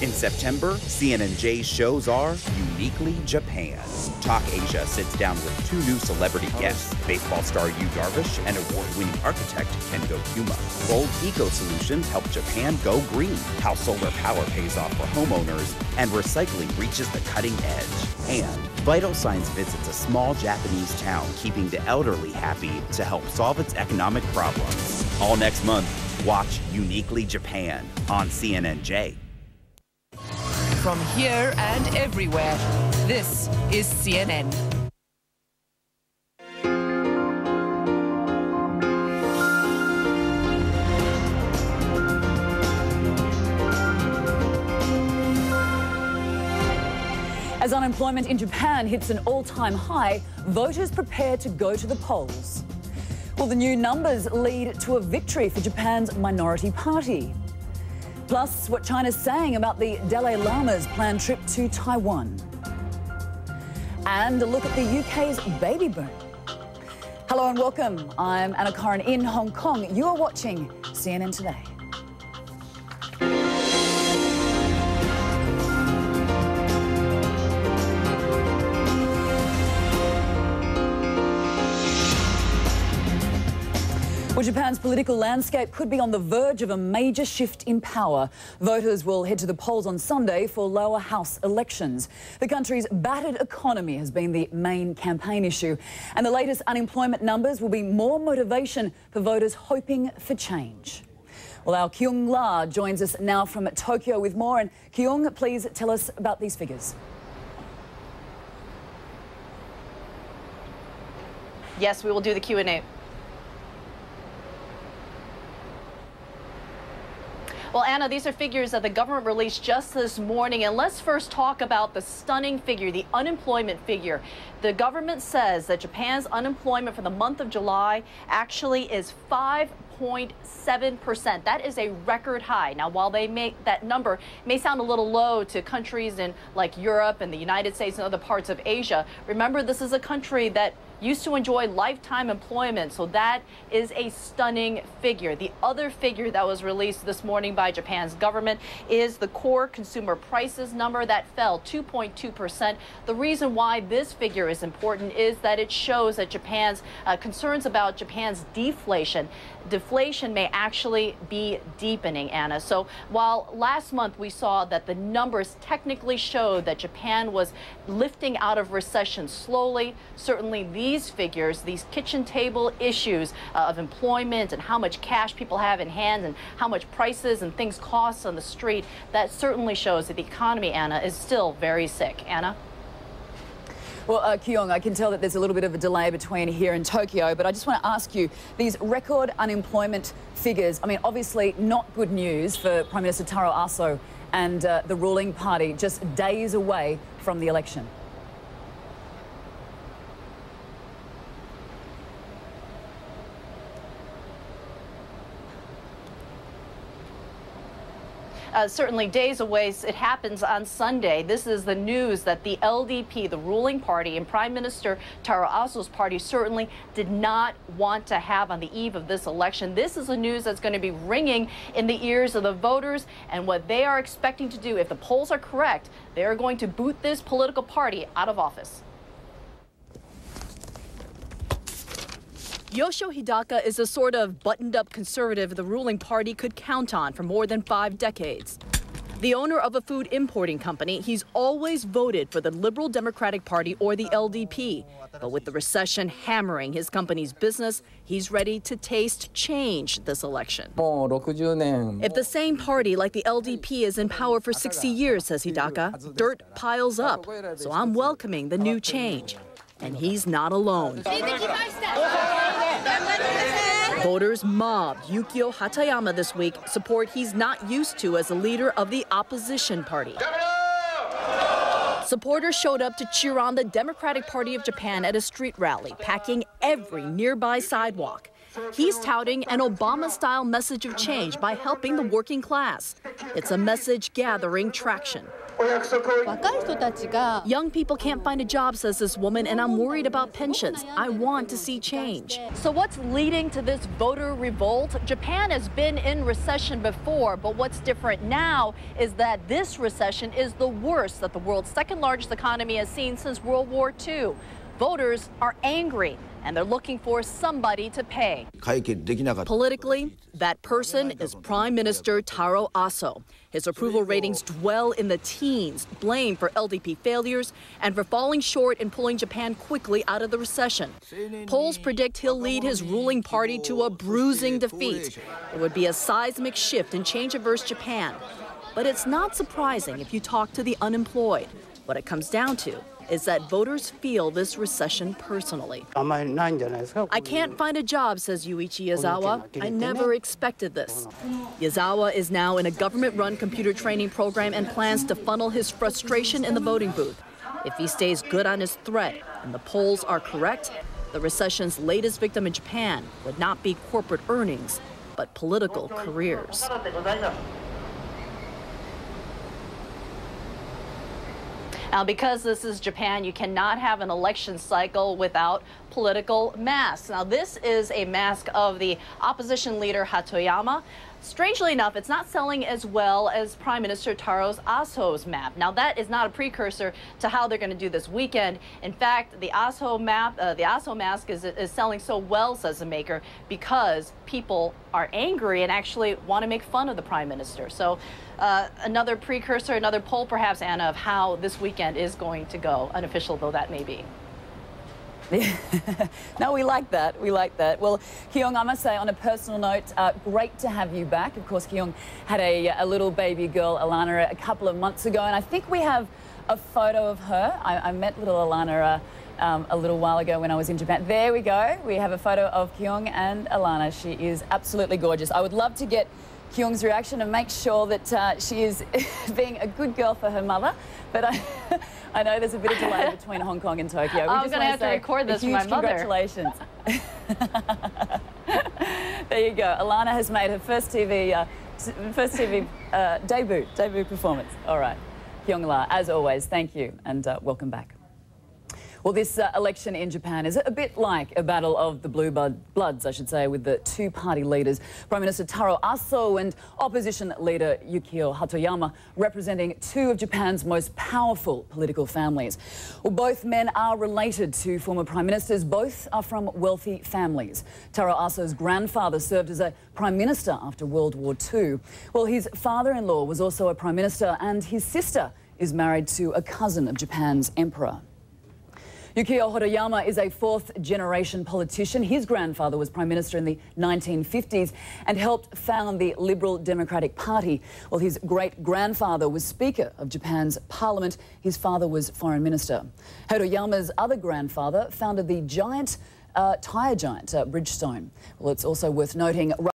In September, CNNJ's shows are Uniquely Japan. Talk Asia sits down with two new celebrity guests, baseball star Yu Darvish and award-winning architect Kengo Kuma. Bold eco-solutions help Japan go green, how solar power pays off for homeowners, and recycling reaches the cutting edge. And Vital Signs visits a small Japanese town, keeping the elderly happy to help solve its economic problems. All next month, watch Uniquely Japan on CNNJ. From here and everywhere, this is CNN. As unemployment in Japan hits an all-time high, voters prepare to go to the polls. Will the new numbers lead to a victory for Japan's minority party? Plus, what China's saying about the Dalai Lama's planned trip to Taiwan. And a look at the UK's baby boom. Hello and welcome. I'm Anna Corrin in Hong Kong. You are watching CNN Today. Well, Japan's political landscape could be on the verge of a major shift in power. Voters will head to the polls on Sunday for lower house elections. The country's battered economy has been the main campaign issue, and the latest unemployment numbers will be more motivation for voters hoping for change. Well, our Kyung joins us now from Tokyo with more. And Kyung, please tell us about these figures. Yes, we will do the Q&A. Well, Anna, these are figures that the government released just this morning. And let's first talk about the stunning figure, the unemployment figure. The government says that Japan's unemployment for the month of July actually is 5.7%. That is a record high. Now, while that number may sound a little low to countries in like Europe and the United States and other parts of Asia, remember, this is a country that used to enjoy lifetime employment, so that is a stunning figure. The other figure that was released this morning by Japan's government is the core consumer prices number that fell 2.2%. The reason why this figure is important is that it shows that Japan's concerns about Japan's deflation may actually be deepening, Anna. So while last month we saw that the numbers technically showed that Japan was lifting out of recession slowly, certainly these figures, these kitchen table issues of employment and how much cash people have in hand and how much prices and things cost on the street, that certainly shows that the economy, Anna, is still very sick. Anna? Well, Kyung, I can tell that there's a little bit of a delay between here and Tokyo, but I just want to ask you, these record unemployment figures, I mean, obviously not good news for Prime Minister Taro Aso and the ruling party just days away from the election. Certainly days away. It happens on Sunday. This is the news that the LDP, the ruling party, and Prime Minister Taro Aso's party certainly did not want to have on the eve of this election. This is the news that's going to be ringing in the ears of the voters, and what they are expecting to do, if the polls are correct, they are going to boot this political party out of office. Yoshio Hidaka is a sort of buttoned-up conservative the ruling party could count on for more than 5 decades. The owner of a food importing company, he's always voted for the Liberal Democratic Party or the LDP. But with the recession hammering his company's business, he's ready to taste change this election. If the same party like the LDP is in power for 60 years, says Hidaka, dirt piles up. So I'm welcoming the new change. And he's not alone. Voters mobbed Yukio Hatayama this week, support he's not used to as a leader of the opposition party. Supporters showed up to cheer on the Democratic Party of Japan at a street rally, packing every nearby sidewalk. He's touting an Obama-style message of change by helping the working class. It's a message gathering traction. Young people can't find a job, says this woman, and I'm worried about pensions. I want to see change. So what's leading to this voter revolt? Japan has been in recession before, but what's different now is that this recession is the worst that the world's second largest economy has seen since World War II. Voters are angry, and they're looking for somebody to pay. Politically, that person is Prime Minister Taro Aso. His approval ratings dwell in the teens, blamed for LDP failures and for falling short in pulling Japan quickly out of the recession. Polls predict he'll lead his ruling party to a bruising defeat. It would be a seismic shift and change-averse Japan. But it's not surprising if you talk to the unemployed. What it comes down to is that voters feel this recession personally. I can't find a job, says Yuichi Yazawa. I never expected this. Yazawa is now in a government-run computer training program and plans to funnel his frustration in the voting booth. If he stays good on his threat and the polls are correct, the recession's latest victim in Japan would not be corporate earnings, but political careers. Now, because this is Japan, you cannot have an election cycle without political masks. Now, this is a mask of the opposition leader Hatoyama. Strangely enough, it's not selling as well as Prime Minister Taro Aso's map. Now, that is not a precursor to how they're going to do this weekend. In fact, the Aso mask is selling so well, says the maker, because people are angry and actually want to make fun of the Prime Minister. So another precursor, another poll perhaps, Anna, of how this weekend is going to go, unofficial though that may be. No, we like that. We like that. Well, Kyung, I must say, on a personal note, great to have you back. Of course, Kyung had a little baby girl, Alana, a couple of months ago, and I think we have a photo of her. I met little Alana a little while ago when I was in Japan. There we go. We have a photo of Kyung and Alana. She is absolutely gorgeous. I would love to get Kyung's reaction and make sure that she is being a good girl for her mother. But I know there's a bit of delay between Hong Kong and Tokyo. I'm going to have to record this for my mother. Congratulations. There you go. Alana has made her first TV debut performance. All right. Kyung La, as always, thank you and welcome back. Well, this election in Japan is a bit like a battle of the blue bloods, I should say, with the two-party leaders, Prime Minister Taro Aso and opposition leader Yukio Hatoyama, representing two of Japan's most powerful political families. Well, both men are related to former prime ministers. Both are from wealthy families. Taro Aso's grandfather served as a prime minister after World War II. Well, his father-in-law was also a prime minister, and his sister is married to a cousin of Japan's emperor. Yukio Hatoyama is a fourth-generation politician. His grandfather was Prime Minister in the 1950s and helped found the Liberal Democratic Party. Well, his great-grandfather was Speaker of Japan's Parliament. His father was Foreign Minister. Hatoyama's other grandfather founded the tyre giant Bridgestone. Well, it's also worth noting